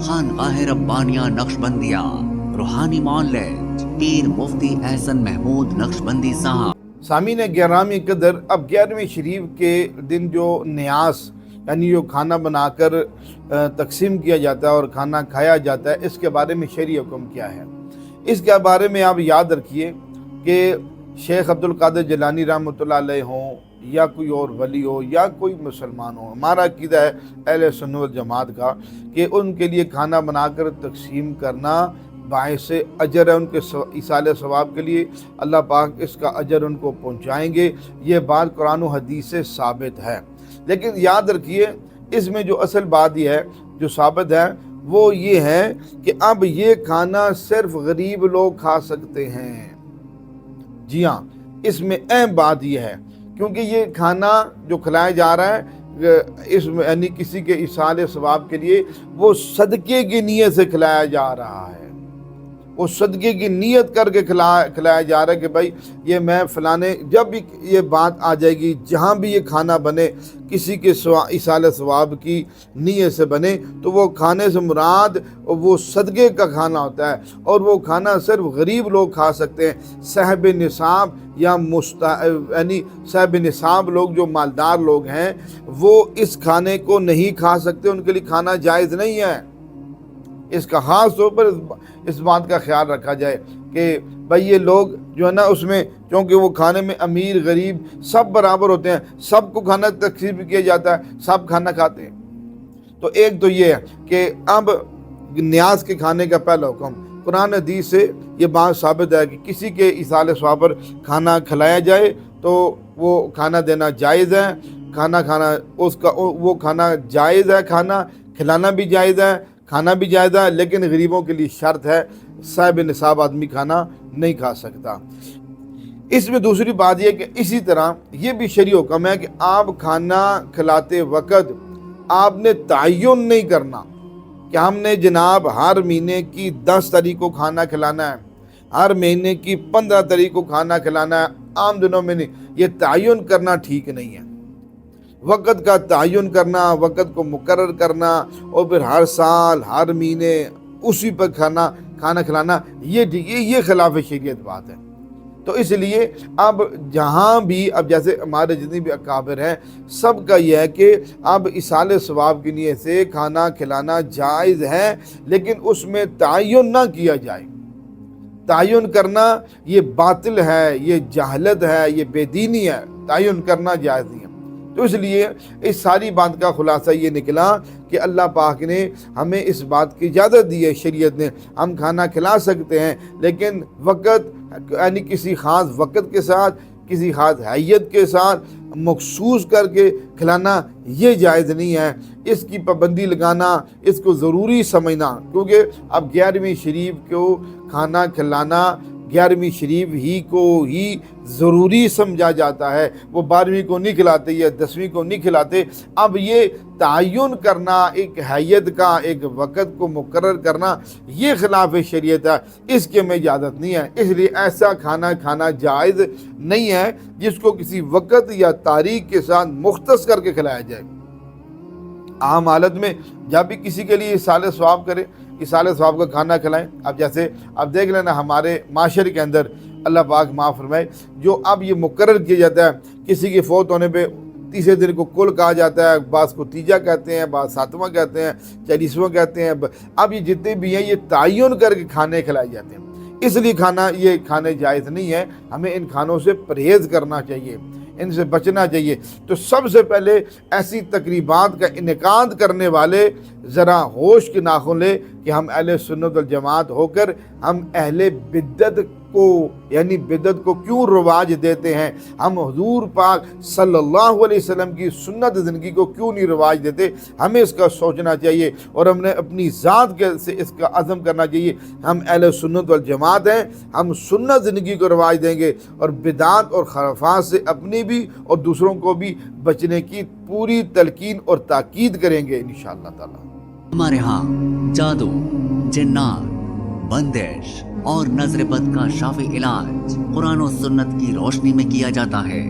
خانقاہ ربانیہ نقشبندیہ روحانی مولد پیر مفتی احسن محمود نقشبندی صاحب۔ سامعین گرامی قدر، اب 11ویں شریف کے دن جو نیاز یعنی جو کھانا بنا کر تقسیم کیا جاتا ہے اور کھانا کھایا جاتا ہے، اس کے بارے میں شرعی حکم کیا ہے؟ اس کے بارے میں آپ یاد رکھیے کہ شیخ عبدالقادر جیلانی رحمۃ اللہ علیہ ہوں یا کوئی اور ولی ہو یا کوئی مسلمان ہو، ہمارا عقیدہ ہے اہل سنت والجماعت کا کہ ان کے لیے کھانا بنا کر تقسیم کرنا باعث اجر ہے، ان کے ایصال ثواب کے لیے اللہ پاک اس کا اجر ان کو پہنچائیں گے۔ یہ بات قرآن و حدیث سے ثابت ہے، لیکن یاد رکھیے اس میں جو اصل بات یہ ہے جو ثابت ہے وہ یہ ہے کہ اب یہ کھانا صرف غریب لوگ کھا سکتے ہیں۔ جی ہاں، اس میں اہم بات یہ ہے کیونکہ یہ کھانا جو کھلایا جا رہا ہے اس میں یعنی کسی کے ایصال ثواب کے لیے وہ صدقے کی نیت سے کھلایا جا رہا ہے، وہ صدقے کی نیت کر کے کھلایا جا رہا ہے کہ بھائی یہ میں فلانے، جب بھی یہ بات آ جائے گی جہاں بھی یہ کھانا بنے کسی کے ایصال ثواب کی نیت سے بنے تو وہ کھانے سے مراد وہ صدقے کا کھانا ہوتا ہے، اور وہ کھانا صرف غریب لوگ کھا سکتے ہیں۔ صاحب نصاب یا یعنی صاحب نصاب لوگ جو مالدار لوگ ہیں وہ اس کھانے کو نہیں کھا سکتے، ان کے لیے کھانا جائز نہیں ہے۔ اس کا خاص طور پر اس بات کا خیال رکھا جائے کہ بھئی یہ لوگ جو ہے نا اس میں، کیونکہ وہ کھانے میں امیر غریب سب برابر ہوتے ہیں، سب کو کھانا تقسیم کیا جاتا ہے، سب کھانا کھاتے ہیں۔ تو ایک تو یہ ہے کہ اب نیاز کے کھانے کا پہلا حکم قرآن حدیث سے یہ بات ثابت ہے کہ کسی کے ایصال ثواب پر کھانا کھلایا جائے تو وہ کھانا دینا جائز ہے، کھانا اس کا وہ کھانا جائز ہے، کھانا کھلانا بھی جائز ہے، کھانا بھی جائز ہے، لیکن غریبوں کے لیے شرط ہے صاحب نصاب آدمی کھانا نہیں کھا سکتا۔ اس میں دوسری بات یہ کہ اسی طرح یہ بھی شرعی حکم ہے کہ آپ کھانا کھلاتے وقت آپ نے تعین نہیں کرنا کہ ہم نے جناب ہر مہینے کی 10 تاریخ کو کھانا کھلانا ہے، ہر مہینے کی 15 تاریخ کو کھانا کھلانا ہے، عام دنوں میں نہیں۔ یہ تعین کرنا ٹھیک نہیں ہے۔ وقت کا تعین کرنا، وقت کو مقرر کرنا اور پھر ہر سال ہر مہینے اسی پر کھانا کھلانا، یہ خلاف شریعت بات ہے۔ تو اس لیے اب جہاں بھی اب جیسے ہمارے جتنے بھی اکابر ہیں سب کا یہ ہے کہ اب ایصال ثواب کی نیت سے کھانا کھلانا جائز ہے، لیکن اس میں تعین نہ کیا جائے۔ تعین کرنا یہ باطل ہے، یہ جہالت ہے، یہ بے دینی ہے، تعین کرنا جائز نہیں ہے۔ تو اس لیے اس ساری بات کا خلاصہ یہ نکلا کہ اللہ پاک نے ہمیں اس بات کی اجازت دی ہے، شریعت نے، ہم کھانا کھلا سکتے ہیں، لیکن وقت یعنی کسی خاص وقت کے ساتھ، کسی خاص حیت کے ساتھ مخصوص کر کے کھلانا یہ جائز نہیں ہے۔ اس کی پابندی لگانا، اس کو ضروری سمجھنا، کیونکہ اب 11ویں شریف کو کھانا کھلانا 11ویں شریف ہی کو ہی ضروری سمجھا جاتا ہے، وہ 12ویں کو نہیں کھلاتے یا 10ویں کو نہیں کھلاتے۔ اب یہ تعین کرنا، ایک حیت کا ایک وقت کو مقرر کرنا، یہ خلاف شریعت ہے، اس کے میں اجازت نہیں ہے۔ اس لیے ایسا کھانا جائز نہیں ہے جس کو کسی وقت یا تاریخ کے ساتھ مختص کر کے کھلایا جائے۔ عام حالت میں جب بھی کسی کے لیے ایصال ثواب کرے، ایصال ثواب کا کھانا کھلائیں۔ اب جیسے اب دیکھ لینا ہمارے معاشرے کے اندر اللہ پاک معاف فرمائے، جو اب یہ مقرر کیا جاتا ہے کسی کے فوت ہونے پہ تیسرے دن کو کل کہا جاتا ہے، بعض کو تیجا کہتے ہیں، بعض 7واں کہتے ہیں، 40واں کہتے ہیں۔ اب یہ جتنے بھی ہیں یہ تعین کر کے کھانے کھلائے جاتے ہیں، اس لیے یہ کھانے جائز نہیں ہے۔ ہمیں ان کھانوں سے پرہیز کرنا چاہیے، ان سے بچنا چاہیے۔ تو سب سے پہلے ایسی تقریبات کا انعقاد کرنے والے ذرا ہوش کے ناخن لے کہ ہم اہل سنت والجماعت ہو کر ہم اہل بدعت کو یعنی بدعت کو کیوں رواج دیتے ہیں، ہم حضور پاک صلی اللہ علیہ وسلم کی سنت زندگی کو کیوں نہیں رواج دیتے۔ ہمیں اس کا سوچنا چاہیے اور ہم نے اپنی ذات سے اس کا عزم کرنا چاہیے۔ ہم اہل سنت والجماعت ہیں، ہم سنت زندگی کو رواج دیں گے اور بدعات اور خرافات سے اپنی بھی اور دوسروں کو بھی بچنے کی پوری تلقین اور تاکید کریں گے انشاءاللہ تعالی۔ ہمارے ہاں جادو، جنات، بندش اور نظر بد کا شافی علاج قرآن و سنت کی روشنی میں کیا جاتا ہے۔